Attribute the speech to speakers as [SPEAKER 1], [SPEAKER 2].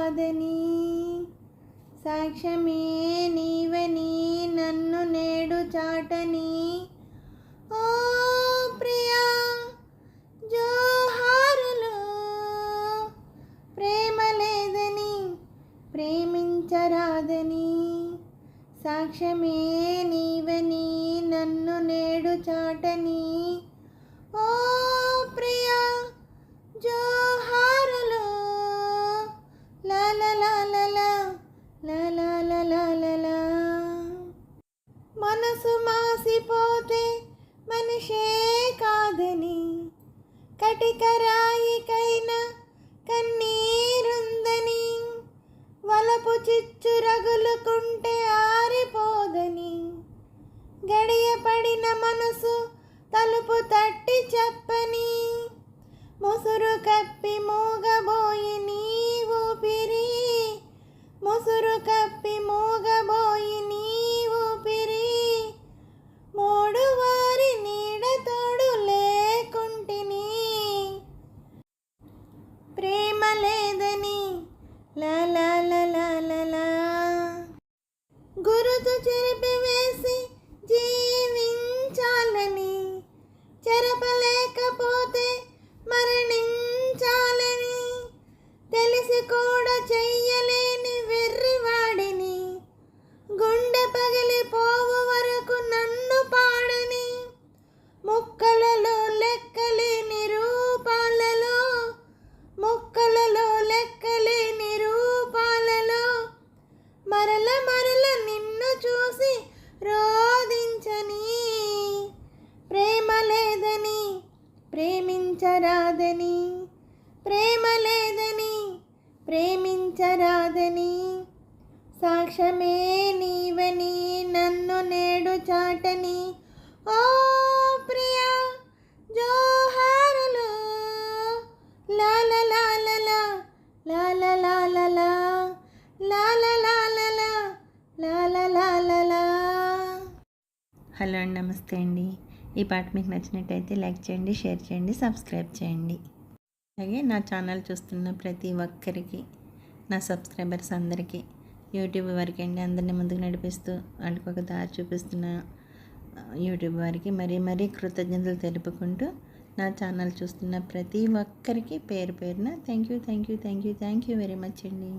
[SPEAKER 1] సాక్షమించరాదని, సాక్ష్యమే నీవని నన్ను నేడు చాటని. ఓ ప్రియా జోహారులు, ప్రేమ లేదని ప్రేమించరాదని, సాక్ష్యమే నీవని నన్ను నేడు చాటని. ఓ ప్రియా జోహారులు, లా లా లా లా లా లా లా లా లా లా లా. మనసు మాసిపోతే మనిషే కాదని, కటికరాయికైనా కన్నీరుందని, వలపు చిచ్చు రగులుకుంటే ఆరిపోదని, గడియపడిన మనసు తలుపు తట్టి చెప్పని, ముసురు కప్పి మూగబోయి నీ ఊపిరి, ముసురు కప్పి మూగబోయి నీ ఊపిరి, మూడు వారి నీడ తోడు లేకుంటిని, ప్రేమ లేదని లా లా లా లా లా లా. గురుతు చెరిపివేసి జీవించాలని, చెరపలేకపోతే మరణించాలని, తెలిసి కూడా చెయ్యలేని వెర్రివాడిని, గుండె పగిలిపోవు వరకు నన్ను పాడని, ముక్కలలో లెక్కలేని రూపాలలో, ముక్కలలో లెక్కలేని రూపాలలో, మరల మరల నిన్ను చూసి రోదించని, ప్రేమ లేదని ప్రేమించరాదని, ప్రేమ లేదని ప్రేమించరాదని, సాక్ష్యమే నీవని నన్ను నేడు చాటని. ఓ ప్రియా జోహారులు, లా లా లా లా లా లా లా లా లా లా లా లా లా లా లా లా లా లా లా.
[SPEAKER 2] హలో అండి, నమస్తే అండి. ఈ పాట మీకు నచ్చినట్టయితే లైక్ చేయండి, షేర్ చేయండి, సబ్స్క్రైబ్ చేయండి. అలాగే నా ఛానల్ చూస్తున్న ప్రతి ఒక్కరికి, నా సబ్స్క్రైబర్స్ అందరికీ, యూట్యూబ్ వారికి అండి, అందరినీ ముందుకు నడిపిస్తూ వాళ్ళకి ఒక దారి చూపిస్తున్న యూట్యూబ్ వారికి మరీ కృతజ్ఞతలు తెలుపుకుంటూ, నా ఛానల్ చూస్తున్న ప్రతి ఒక్కరికి పేరు పేరున థ్యాంక్ యూ వెరీ మచ్ అండి.